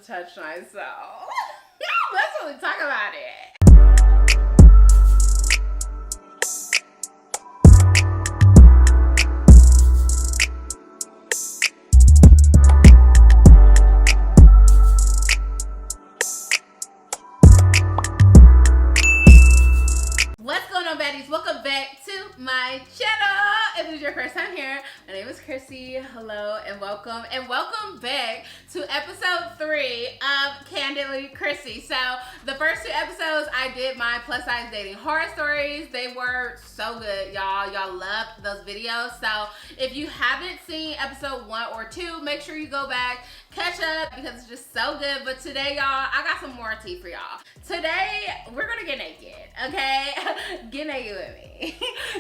to touch myself. Let's really talk about it. What's going on, baddies? Welcome back to my channel. If this is your first time here, my name is Chrissy. Hello and welcome back to episode 3 of Candidly, Chrissy. So the first 2 episodes I did my plus size dating horror stories. They were so good, y'all. Y'all loved those videos. So if you haven't seen episode 1 or 2, make sure you go back, catch up, because it's just so good. But today, y'all, I got some more tea for y'all. Today we're gonna get naked, okay? Get naked with me.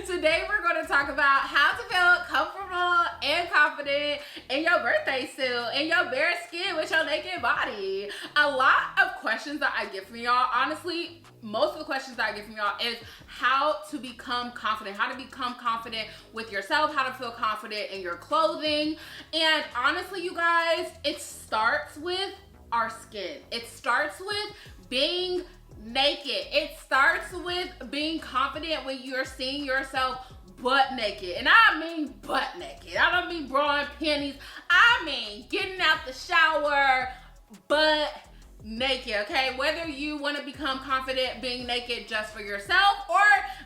Today we're gonna talk about how to feel comfortable and confident in your birthday suit, in your bare skin with your naked body. A lot of questions that I get from y'all, honestly, most of the questions that I get from y'all is how to become confident, how to become confident with yourself, how to feel confident in your clothing. And honestly, you guys, it starts with our skin. It starts with being naked. It starts with being confident when you're seeing yourself butt naked. And I mean butt naked. I don't mean bra and panties. I mean getting out the shower butt naked, okay? Whether you want to become confident being naked just for yourself, or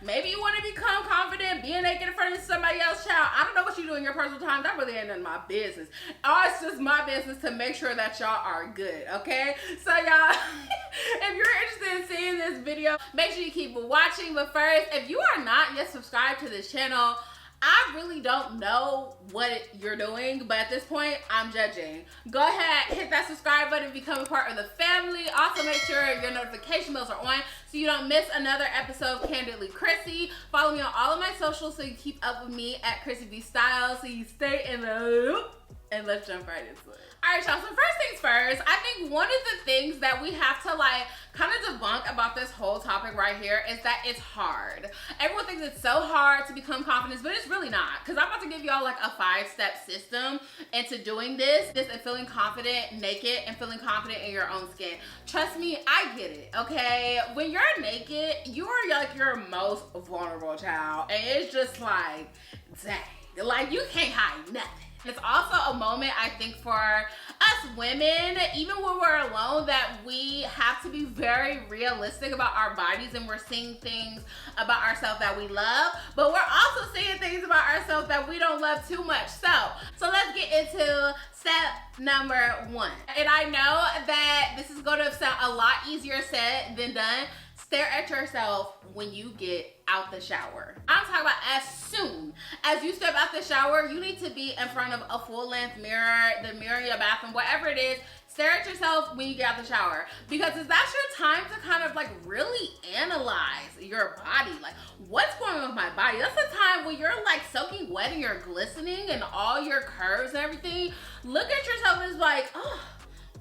maybe you want to become confident being naked in front of somebody else's child. I don't know what you do in your personal time. That really ain't none of my business. It's just my business to make sure that y'all are good, okay? So y'all, if you're interested in seeing this video, make sure you keep watching. But first, if you are not yet subscribed to this channel, I really don't know what you're doing, but at this point, I'm judging. Go ahead, hit that subscribe button, become a part of the family. Also, make sure your notification bells are on so you don't miss another episode of Candidly Chrissy. Follow me on all of my socials so you keep up with me at Chrissy B Style so you stay in the loop. And let's jump right into it. All right, y'all, so first things first, I think one of the things that we have to kind of debunk about this whole topic right here is that it's hard. Everyone thinks it's so hard to become confident, but it's really not. Because I'm about to give y'all a 5-step system into doing this and feeling confident naked and feeling confident in your own skin. Trust me, I get it, okay? When you're naked, you are your most vulnerable child. And it's just dang, you can't hide nothing. It's also a moment, I think, for us women, even when we're alone, that we have to be very realistic about our bodies, and we're seeing things about ourselves that we love, but we're also seeing things about ourselves that we don't love too much. So let's get into step number 1. And I know that this is going to sound a lot easier said than done. Stare at yourself when you get out the shower. I'm talking about as soon as you step out the shower, you need to be in front of a full-length mirror, the mirror in your bathroom, whatever it is. Stare at yourself when you get out the shower, because that's your time to kind of really analyze your body. What's going on with my body? That's the time when you're soaking wet and you're glistening and all your curves and everything. Look at yourself and it's oh,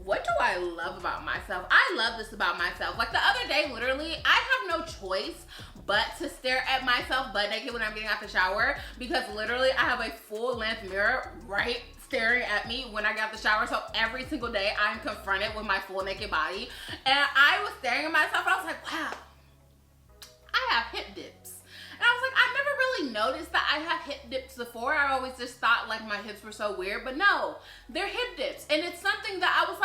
what do I love about myself? I love this about myself. The other day, literally, I have no choice but to stare at myself butt naked when I'm getting out the shower, because literally I have a full-length mirror right staring at me when I get out the shower. So every single day I'm confronted with my full naked body. And I was staring at myself and I was like, wow, I have hip dips. And I was I never really noticed that I have hip dips before. I always just thought my hips were so weird, but no, they're hip dips. And it's something that I was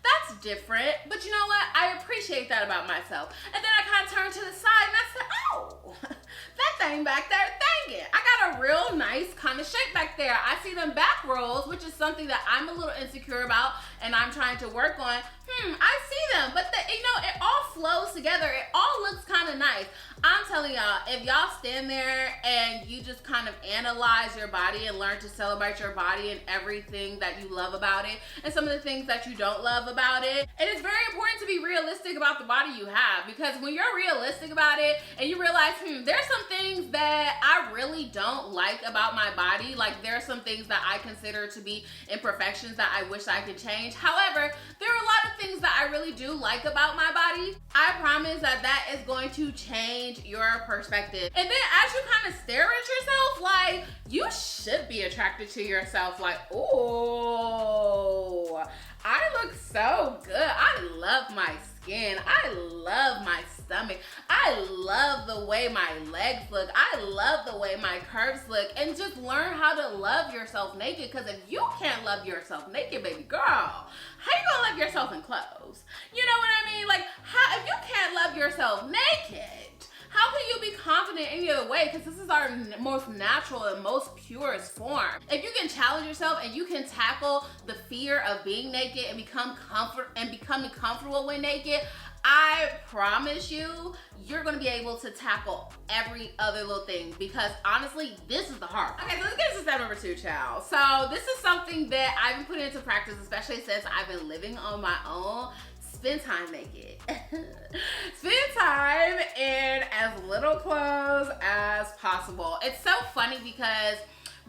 that's different. But you know what? I appreciate that about myself. And then I kind of turned to the side and I said, oh, that thing back there, dang it. I got a real nice kind of shape back there. I see them back rolls, which is something that I'm a little insecure about and I'm trying to work on. I see them, but it all flows together. It all looks kind of nice. I'm telling y'all, if y'all stand there and you just kind of analyze your body and learn to celebrate your body and everything that you love about it and some of the things that you don't love about it, it is very important to be realistic about the body you have, because when you're realistic about it and you realize, there's some things that I really don't like about my body. There are some things that I consider to be imperfections that I wish I could change. However, there are a lot of things that I really do like about my body. I promise that is going to change your perspective. And then as you kind of stare at yourself, you should be attracted to yourself. Oh, I look so good. I love my skin. I love my stomach. I love the way my legs look. I love the way my curves look. And just learn how to love yourself naked. Because if you can't love yourself naked, baby girl, how you gonna love yourself in clothes? You know what I mean? Like, how, if you can't love yourself naked, how can you be confident any other way? Because this is our most natural and most purest form. If you can challenge yourself and you can tackle the fear of being naked and becoming comfortable when naked, I promise you, you're gonna be able to tackle every other little thing, because honestly, this is the hard part. Okay, so let's get to step number 2, child. So this is something that I've been putting into practice, especially since I've been living on my own. Spend time naked. Spend time in as little clothes as possible. It's so funny because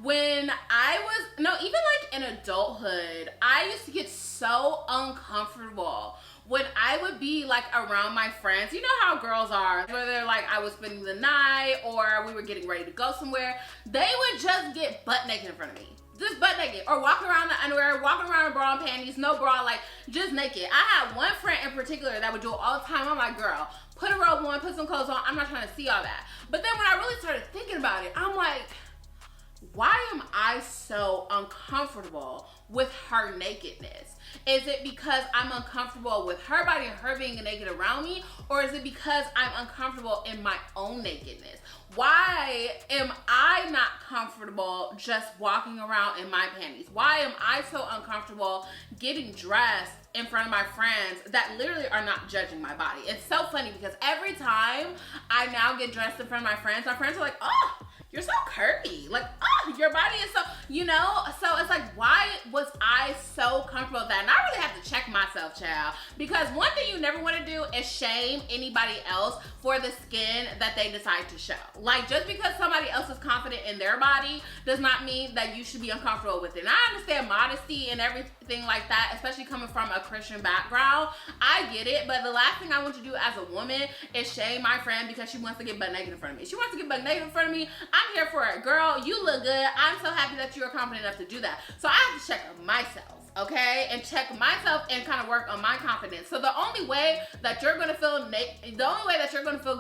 when I was, even like in adulthood, I used to get so uncomfortable when I would be like around my friends. You know how girls are, whether like I was spending the night or we were getting ready to go somewhere, they would just get butt naked in front of me. Just butt naked, or walking around in underwear, walking around in bra and panties, no bra, like just naked. I had one friend in particular that would do it all the time. I'm like, girl, put a robe on, put some clothes on. I'm not trying to see all that. But then when I really started thinking about it, I'm like, why am I so uncomfortable with her nakedness? Is it because I'm uncomfortable with her body and her being naked around me? Or is it because I'm uncomfortable in my own nakedness? Why am I not comfortable just walking around in my panties? Why am I so uncomfortable getting dressed in front of my friends that literally are not judging my body? It's so funny because every time I now get dressed in front of my friends are like, oh, you're so curvy. Like, oh, your body is so, so it's like, why was I so comfortable with that? And I really have to check myself, child, because one thing you never want to do is shame anybody else for the skin that they decide to show. Like, just because somebody else is confident in their body does not mean that you should be uncomfortable with it. And I understand modesty and everything like that, especially coming from a Christian background. I get it, but the last thing I want to do as a woman is shame my friend because she wants to get butt naked in front of me. She wants to get butt naked in front of me. I'm here for it. Girl, you look good. I'm so happy that you are confident enough to do that. So I have to check myself, okay? And check myself and kind of work on my confidence. So the only way that you're gonna feel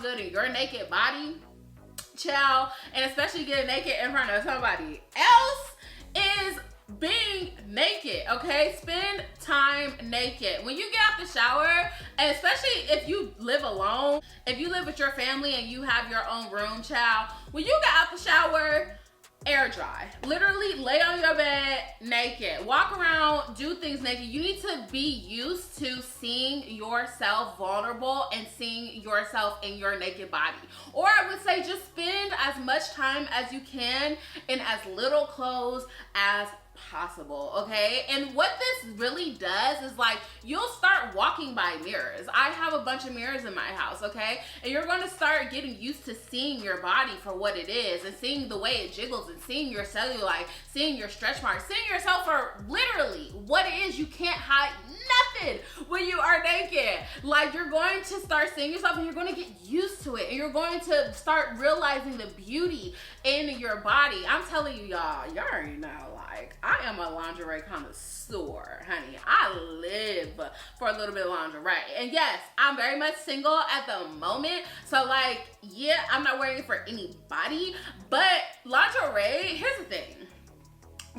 good in your naked body, child, and especially getting naked in front of somebody else, is being naked, okay? Spend time naked. When you get out the shower, and especially if you live alone, if you live with your family and you have your own room, child, when you get out the shower, air dry. Literally lay on your bed naked. Walk around, do things naked. You need to be used to seeing yourself vulnerable and seeing yourself in your naked body. Or I would say just spend as much time as you can in as little clothes as possible, okay? And what this really does is like, you'll start walking by mirrors. I have a bunch of mirrors in my house, okay? And you're going to start getting used to seeing your body for what it is and seeing the way it jiggles and seeing your cellulite, seeing your stretch marks, seeing yourself for literally what it is. You can't hide nothing when you are naked. Like, you're going to start seeing yourself and you're going to get used to it, and you're going to start realizing the beauty in your body. I'm telling you, y'all already know, like, I am a lingerie connoisseur, honey. I live for a little bit of lingerie. And yes, I'm very much single at the moment. So like, yeah, I'm not wearing it for anybody. But lingerie, here's the thing.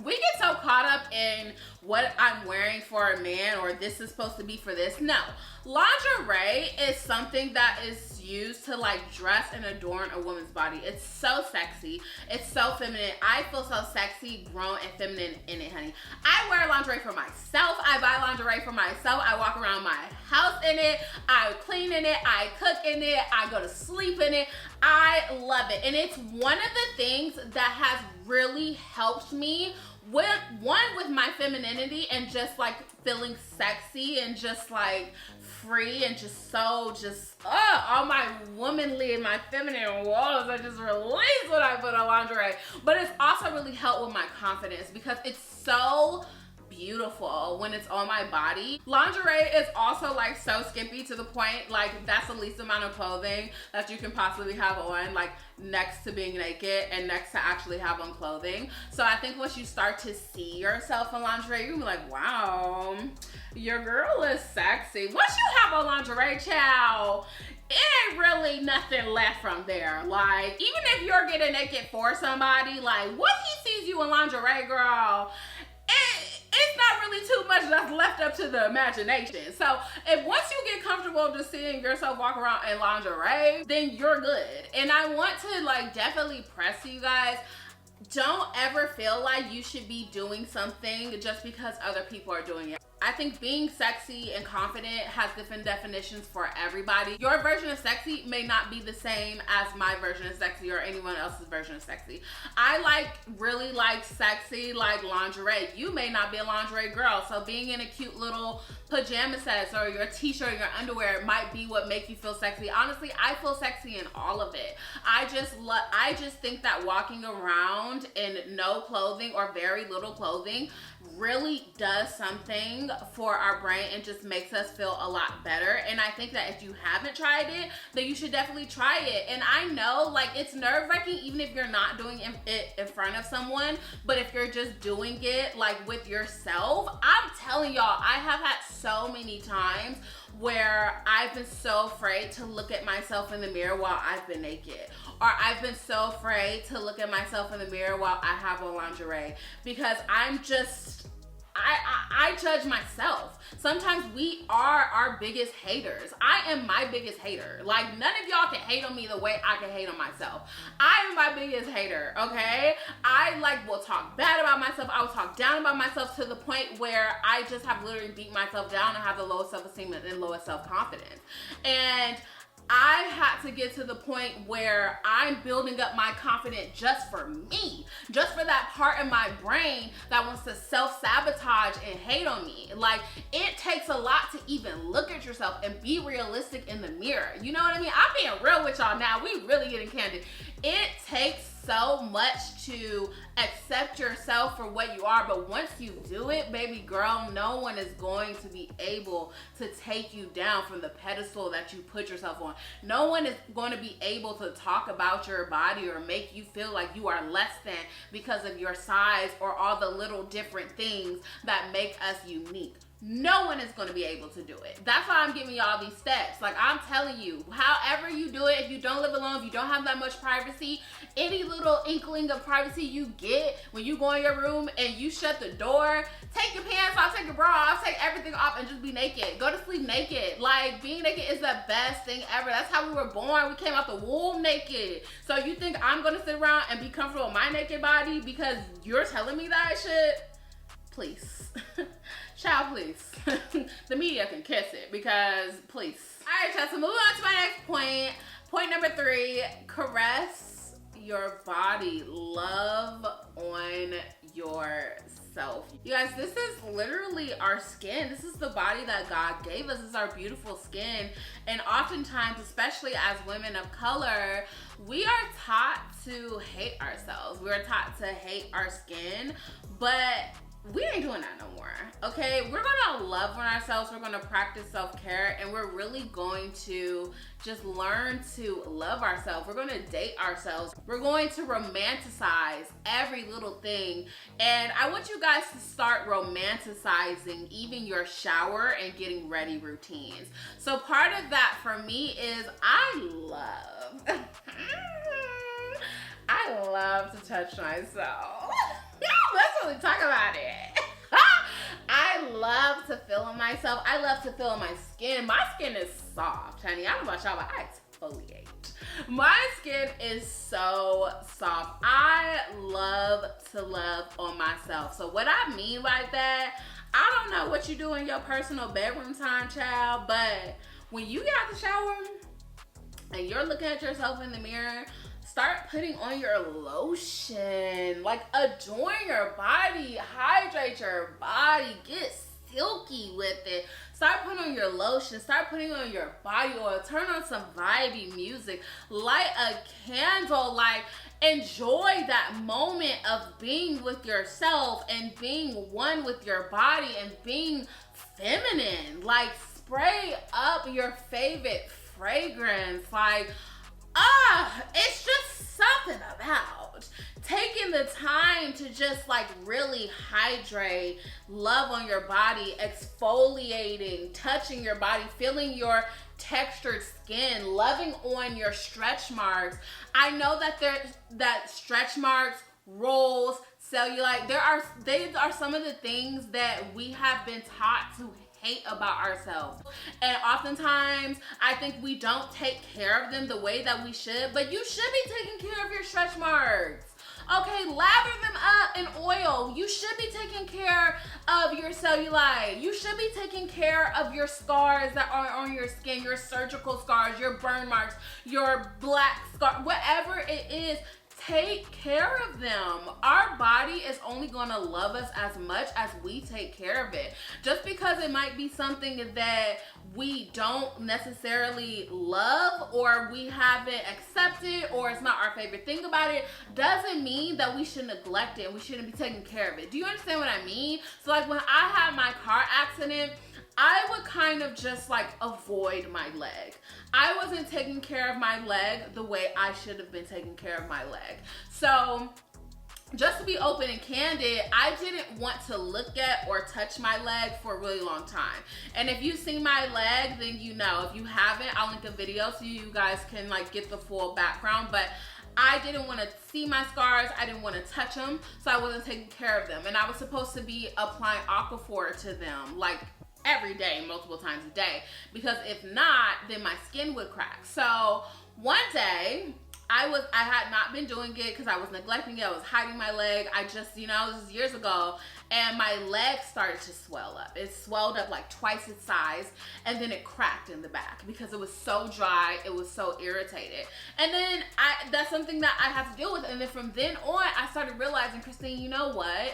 We get so caught up in what I'm wearing for a man, or this is supposed to be for this. No, lingerie is something that is used to like dress and adorn a woman's body. It's so sexy. It's so feminine. I feel so sexy, grown, and feminine in it, honey. I wear lingerie for myself. I buy lingerie for myself. I walk around my house in it. I clean in it. I cook in it. I go to sleep in it. I love it. And it's one of the things that has really helped me with my femininity and just like feeling sexy and just like free and just so all my womanly and my feminine walls are just released when I put on lingerie. But it's also really helped with my confidence because it's so beautiful when it's on my body. Lingerie is also like so skimpy to the point, like that's the least amount of clothing that you can possibly have on, like next to being naked and next to actually have on clothing. So I think once you start to see yourself in lingerie, you're gonna be like, wow, your girl is sexy. Once you have a lingerie, child, it ain't really nothing left from there. Like, even if you're getting naked for somebody, like, once he sees you in lingerie, girl, it's not really too much that's left up to the imagination. So if once you get comfortable just seeing yourself walk around in lingerie, then you're good. And I want to like definitely press you guys, don't ever feel like you should be doing something just because other people are doing it. I think being sexy and confident has different definitions for everybody. Your version of sexy may not be the same as my version of sexy or anyone else's version of sexy. I really like sexy, like lingerie. You may not be a lingerie girl, so being in a cute little pajama sets or your t-shirt or your underwear might be what make you feel sexy. Honestly, I feel sexy in all of it. I just think that walking around in no clothing or very little clothing really does something for our brain and just makes us feel a lot better. And I think that if you haven't tried it, then you should definitely try it. And I know like it's nerve-wracking even if you're not doing it in front of someone, but if you're just doing it like with yourself, I'm telling y'all, I have had so many times where I've been so afraid to look at myself in the mirror while I've been naked. Or I've been so afraid to look at myself in the mirror while I have on lingerie because I'm just, I judge myself. Sometimes we are our biggest haters. I am my biggest hater. Like none of y'all can hate on me the way I can hate on myself. I am my biggest hater, okay? I will talk bad about myself. I will talk down about myself to the point where I just have literally beat myself down and have the lowest self-esteem and lowest self-confidence. And I had to get to the point where I'm building up my confidence just for me, just for that part of my brain that wants to self-sabotage and hate on me. Like, it takes a lot to even look at yourself and be realistic in the mirror. You know what I mean? I'm being real with y'all now. We really getting candid. It takes so much to accept yourself for what you are, but once you do it, baby girl, no one is going to be able to take you down from the pedestal that you put yourself on. No one is going to be able to talk about your body or make you feel like you are less than because of your size or all the little different things that make us unique. No one is going to be able to do it. That's why I'm giving y'all these steps. Like, I'm telling you, however you do it, if you don't live alone, if you don't have that much privacy, any little inkling of privacy you get when you go in your room and you shut the door, take your pants off, take your bra off, take everything off and just be naked. Go to sleep naked. Like, being naked is the best thing ever. That's how we were born. We came out the womb naked. So you think I'm going to sit around and be comfortable with my naked body because you're telling me that shit? Please. Child, please. The media can kiss it because, please. All right, child, so moving on to my next point. Point number 3, caress your body. Love on yourself. You guys, this is literally our skin. This is the body that God gave us. This is our beautiful skin. And oftentimes, especially as women of color, we are taught to hate ourselves. We're taught to hate our skin, but we ain't doing that no more, okay? We're gonna love on ourselves, we're gonna practice self-care, and we're really going to just learn to love ourselves. We're gonna date ourselves. We're going to romanticize every little thing. And I want you guys to start romanticizing even your shower and getting ready routines. So part of that for me is I love to touch myself. Let's really talk about it. I love to feel on myself. I love to feel on my skin. My skin is soft, honey. I don't know about y'all, but I exfoliate. My skin is so soft. I love to love on myself. So what I mean by that, I don't know what you do in your personal bedroom time, child, but when you get out the shower and you're looking at yourself in the mirror, start putting on your lotion. Like, adorn your body, hydrate your body, get silky with it. Start putting on your lotion, start putting on your body oil, turn on some vibey music, light a candle, like enjoy that moment of being with yourself and being one with your body and being feminine. Like spray up your favorite fragrance. Like, it's just something about taking the time to just like really hydrate, love on your body, exfoliating, touching your body, feeling your textured skin, loving on your stretch marks. I know that stretch marks, rolls, cellulite, they are some of the things that we have been taught to hate about ourselves. And oftentimes, I think we don't take care of them the way that we should, but you should be taking care of your stretch marks. Okay, lather them up in oil. You should be taking care of your cellulite. You should be taking care of your scars that are on your skin, your surgical scars, your burn marks, your black scar, whatever it is. Take care of them. Our body is only going to love us as much as we take care of it. Just because it might be something that we don't necessarily love or we haven't accepted or it's not our favorite thing about it, doesn't mean that we should neglect it and we shouldn't be taking care of it. Do you understand what I mean? So like when I had my car accident, I would kind of just like avoid my leg. I wasn't taking care of my leg the way I should have been taking care of my leg. So just to be open and candid, I didn't want to look at or touch my leg for a really long time. And if you've seen my leg, then you know. If you haven't, I'll link a video so you guys can like get the full background. But I didn't want to see my scars. I didn't want to touch them. So I wasn't taking care of them. And I was supposed to be applying Aquaphor to them like every day, multiple times a day, because if not, then my skin would crack. So one day I had not been doing it because I was neglecting it. I was hiding my leg. I just, this is years ago, and my leg started to swell up. It swelled up like twice its size, and then it cracked in the back because it was so dry. It was so irritated. And then that's something that I have to deal with. And then from then on, I started realizing, Christine, you know what?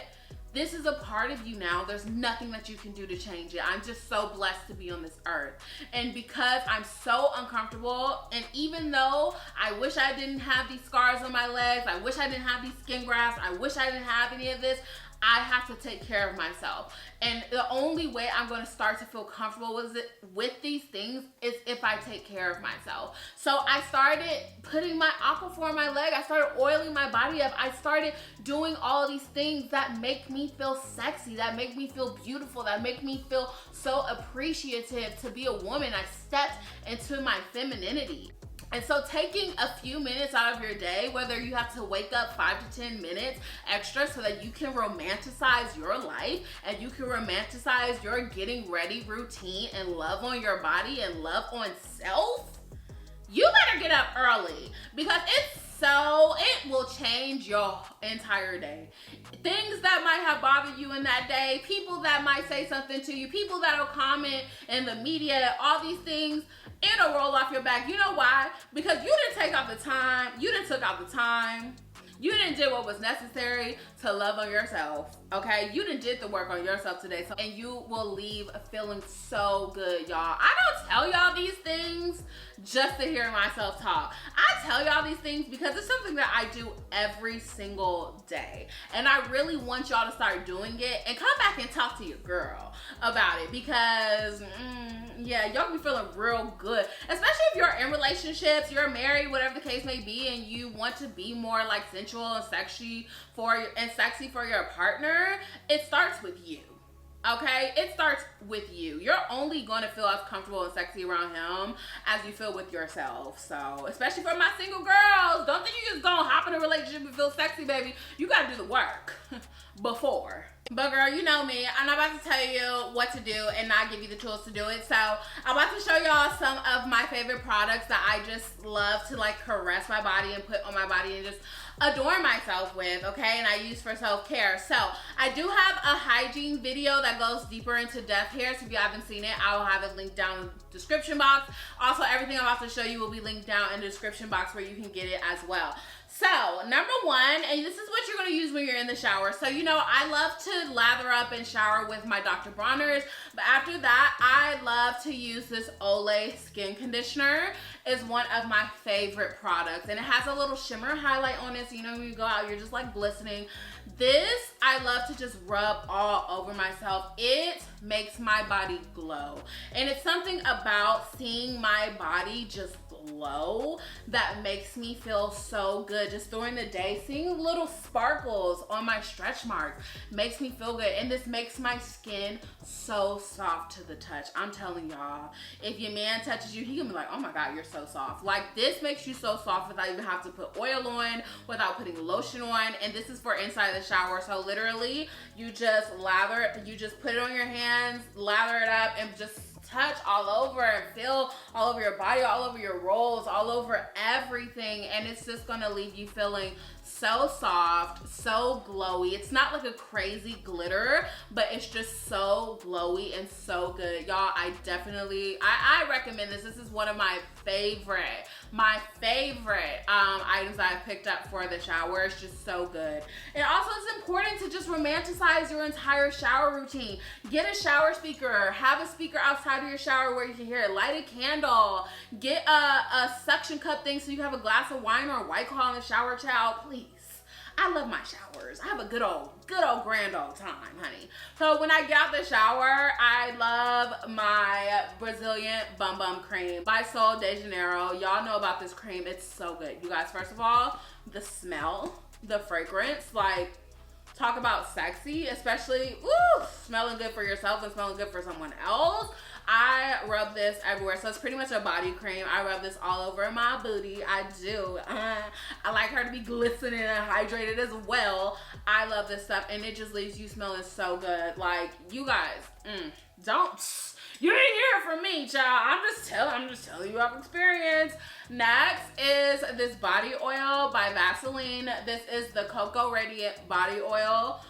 This is a part of you now. There's nothing that you can do to change it. I'm just so blessed to be on this earth. And because I'm so uncomfortable, and even though I wish I didn't have these scars on my legs, I wish I didn't have these skin grafts, I wish I didn't have any of this, I have to take care of myself. And the only way I'm going to start to feel comfortable with these things is if I take care of myself. So I started putting my Aquaphor on my leg. I started oiling my body up. I started doing all of these things that make me feel sexy, that make me feel beautiful, that make me feel so appreciative to be a woman. I stepped into my femininity. And so taking a few minutes out of your day, whether you have to wake up 5 to 10 minutes extra so that you can romanticize your life and you can romanticize your getting ready routine and love on your body and love on self, you better get up early because it will change your entire day. Things that might have bothered you in that day, people that might say something to you, people that will comment in the media, all these things, it'll roll off your back. You know why? Because you didn't take out the time. You didn't took out the time. You didn't do what was necessary to love on yourself, okay? You didn't did the work on yourself today, and you will leave feeling so good, y'all. I don't tell y'all these things just to hear myself talk. I tell y'all these things because it's something that I do every single day, and I really want y'all to start doing it and come back and talk to your girl about it because, yeah, y'all be feeling real good, especially if you're in relationships, you're married, whatever the case may be, and you want to be more like sensual and sexy for your partner. It starts with you. Okay, it starts with you. You're only gonna feel as comfortable and sexy around him as you feel with yourself. So, especially for my single girls, don't think you just gonna hop in a relationship and feel sexy, baby. You gotta do the work before. But girl, you know me. I'm not about to tell you what to do and not give you the tools to do it. So I'm about to show y'all some of my favorite products that I just love to like caress my body and put on my body and just adorn myself with, okay? And I use for self-care. So I do have a hygiene video that goes deeper into depth here. So if you haven't seen it, I will have it linked down in the description box. Also, everything I'm about to show you will be linked down in the description box where you can get it as well. So, number one, and this is what you're going to use when you're in the shower. So, you know, I love to lather up and shower with my Dr. Bronner's. But after that, I love to use this Olay skin conditioner. It's one of my favorite products. And it has a little shimmer highlight on it. So, you know, when you go out, you're just like glistening. This, I love to just rub all over myself. It makes my body glow. And it's something about seeing my body just glow that makes me feel so good. Just during the day, seeing little sparkles on my stretch marks makes me feel good. And this makes my skin so soft to the touch. I'm telling y'all, if your man touches you, he can be like, oh my God, you're so soft. Like, this makes you so soft without even having to put oil on, without putting lotion on. And this is for inside the shower. So literally, you just put it on your hands, lather it up, and just touch all over and feel all over your body, all over your rolls, all over everything. And it's just gonna leave you feeling so soft, so glowy. It's not like a crazy glitter, but it's just so glowy and so good. Y'all, I recommend this. This is one of my favorite items that I've picked up for the shower. It's just so good. And also, it's important to just romanticize your entire shower routine. Get a shower speaker. Have a speaker outside of your shower where you can hear it. Light a candle. Get a suction cup thing so you have a glass of wine or a White Claw in the shower towel. Please. I love my showers. I have a good old grand old time, honey. So when I get out the shower, I love my Brazilian Bum Bum Cream by Sol de Janeiro. Y'all know about this cream. It's so good. You guys, first of all, the smell, the fragrance, like, talk about sexy, especially, smelling good for yourself and smelling good for someone else. I rub this everywhere. So it's pretty much a body cream. I rub this all over my booty. I do. I like her to be glistening and hydrated as well. I love this stuff, and it just leaves you smelling so good. Like, you guys, you didn't hear it from me, child. I'm just telling you off experience. Next is this body oil by Vaseline. This is the Cocoa Radiant Body Oil.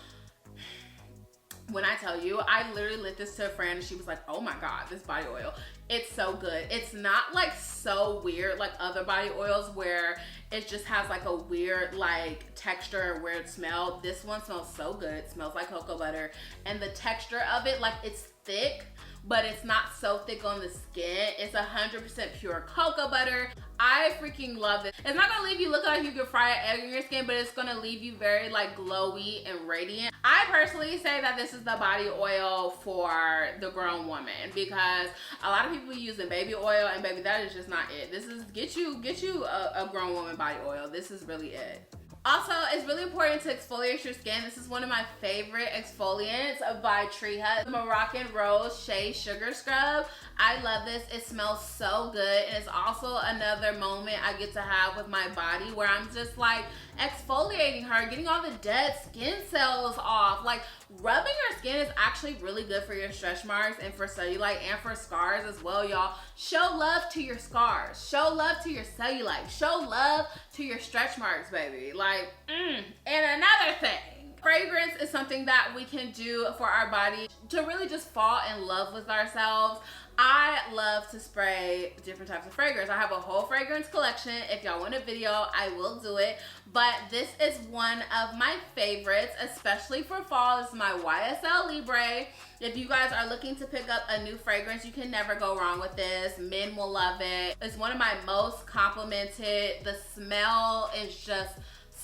When I tell you, I literally lit this to a friend and she was like, oh my God, this body oil, it's so good. It's not like so weird like other body oils where it just has like a weird like texture, weird smell. This one smells so good. It smells like cocoa butter, and the texture of it, like, it's thick, but it's not so thick on the skin. It's 100% pure cocoa butter. I freaking love it. It's not gonna leave you looking like you could fry an egg in your skin, but it's gonna leave you very like glowy and radiant. I personally say that this is the body oil for the grown woman, because a lot of people using baby oil, and baby, that is just not it. This is get you a grown woman body oil. This is really it. Also, it's really important to exfoliate your skin. This is one of my favorite exfoliants by Tree Hut, the Moroccan Rose Shea Sugar Scrub. I love this. It smells so good, and it's also another moment I get to have with my body where I'm just like exfoliating her, getting all the dead skin cells off. Like, rubbing your skin is actually really good for your stretch marks and for cellulite and for scars as well, y'all. Show love to your scars. Show love to your cellulite. Show love to your stretch marks, baby. Like, and another thing, fragrance is something that we can do for our body to really just fall in love with ourselves. I love to spray different types of fragrance. I have a whole fragrance collection. If y'all want a video, I will do it. But this is one of my favorites, especially for fall. This is my YSL Libre. If you guys are looking to pick up a new fragrance, you can never go wrong with this. Men will love it. It's one of my most complimented. The smell is just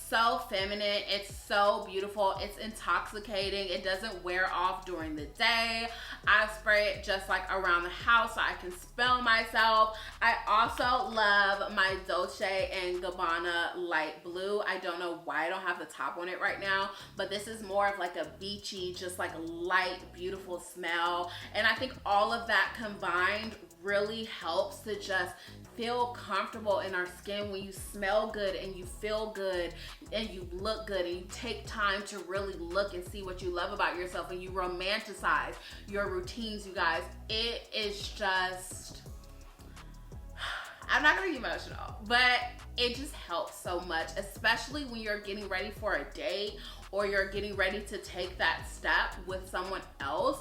so feminine. It's so beautiful. It's intoxicating. It doesn't wear off during the day. I spray it just like around the house so I can smell myself. I also love my Dolce & Gabbana Light Blue. I don't know why I don't have the top on it right now, but this is more of like a beachy, just like light, beautiful smell. And I think all of that combined really helps to just feel comfortable in our skin when you smell good and you feel good and you look good and you take time to really look and see what you love about yourself and you romanticize your routines, you guys. It is just, I'm not gonna get emotional, but it just helps so much, especially when you're getting ready for a date or you're getting ready to take that step with someone else.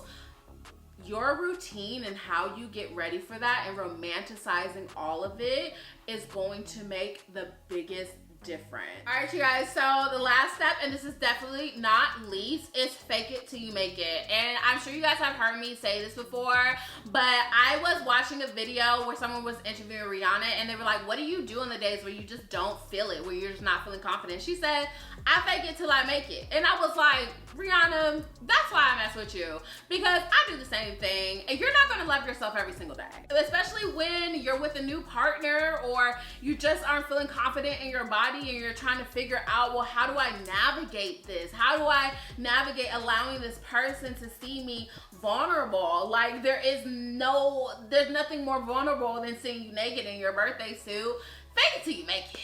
Your routine and how you get ready for that and romanticizing all of it is going to make the biggest different. All right, you guys, so the last step, and this is definitely not least, is fake it till you make it. And I'm sure you guys have heard me say this before, but I was watching a video where someone was interviewing Rihanna, and they were like, what do you do on the days where you just don't feel it, where you're just not feeling confident? She said, I fake it till I make it. And I was like, Rihanna, that's why I mess with you, because I do the same thing, and you're not gonna love yourself every single day, especially when you're with a new partner or you just aren't feeling confident in your body and you're trying to figure out, well, how do I navigate this? How do I navigate allowing this person to see me vulnerable? Like, there's nothing more vulnerable than seeing you naked in your birthday suit. Fake it till you make it.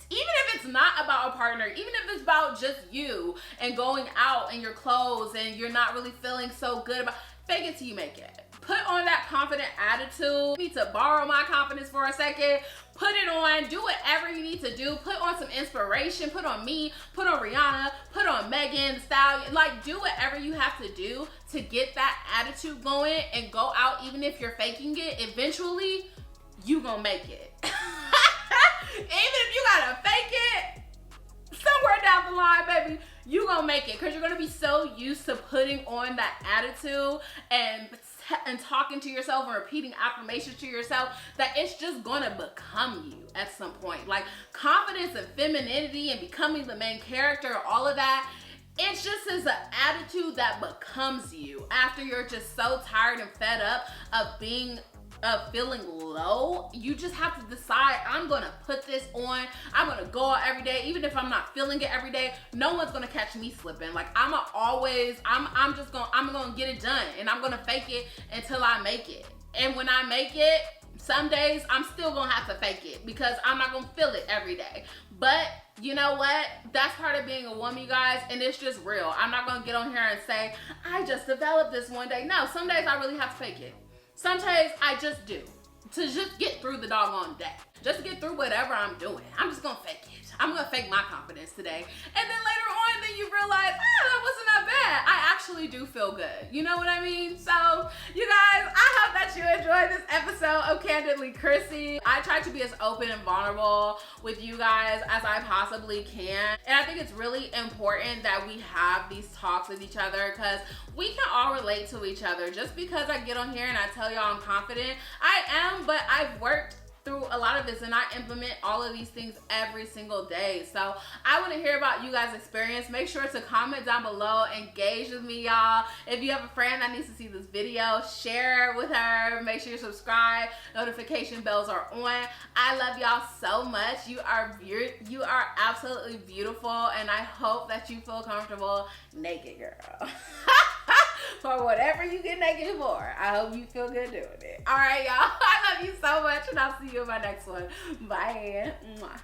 Even if it's not about a partner, even if it's about just you and going out in your clothes and you're not really feeling so good about, fake it till you make it. Put on that confident attitude. You need to borrow my confidence for a second. Put it on, do whatever you need to do. Put on some inspiration, put on me, put on Rihanna, put on Megan Thee Stallion. Like, do whatever you have to do to get that attitude going and go out. Even if you're faking it, eventually you gonna make it. Even if you gotta fake it, somewhere down the line, baby, you gonna make it, because you're gonna be so used to putting on that attitude and talking to yourself and repeating affirmations to yourself that it's just gonna become you at some point. Like, confidence and femininity and becoming the main character, all of that, it's just as an attitude that becomes you after you're just so tired and fed up of feeling low. You just have to decide, I'm gonna put this on, I'm gonna go out every day, even if I'm not feeling it every day. No one's gonna catch me slipping. Like, I'm gonna get it done, and I'm gonna fake it until I make it. And when I make it, some days I'm still gonna have to fake it because I'm not gonna feel it every day. But you know what? That's part of being a woman, you guys, and it's just real. I'm not gonna get on here and say, I just developed this one day. No, some days I really have to fake it. Sometimes I just do, to just get through the doggone day. Just get through whatever I'm doing. I'm just gonna fake it. I'm gonna fake my confidence today. And then later on, then you realize, that wasn't that bad. I actually do feel good. You know what I mean? So, you guys, I hope that you enjoyed this episode of Candidly Chrissy. I try to be as open and vulnerable with you guys as I possibly can. And I think it's really important that we have these talks with each other, because we can all relate to each other. Just because I get on here and I tell y'all I'm confident, I am, but I've worked through a lot of this and I implement all of these things every single day. So I want to hear about you guys' experience. Make sure to comment down below, engage with me, y'all. If you have a friend that needs to see this video, share it with her. Make sure you subscribe, notification bells are on. I love y'all so much. You are absolutely beautiful, and I hope that you feel comfortable naked, girl. For whatever you get naked for, I hope you feel good doing it. All right, y'all. I love you so much, and I'll see you in my next one. Bye. Mwah.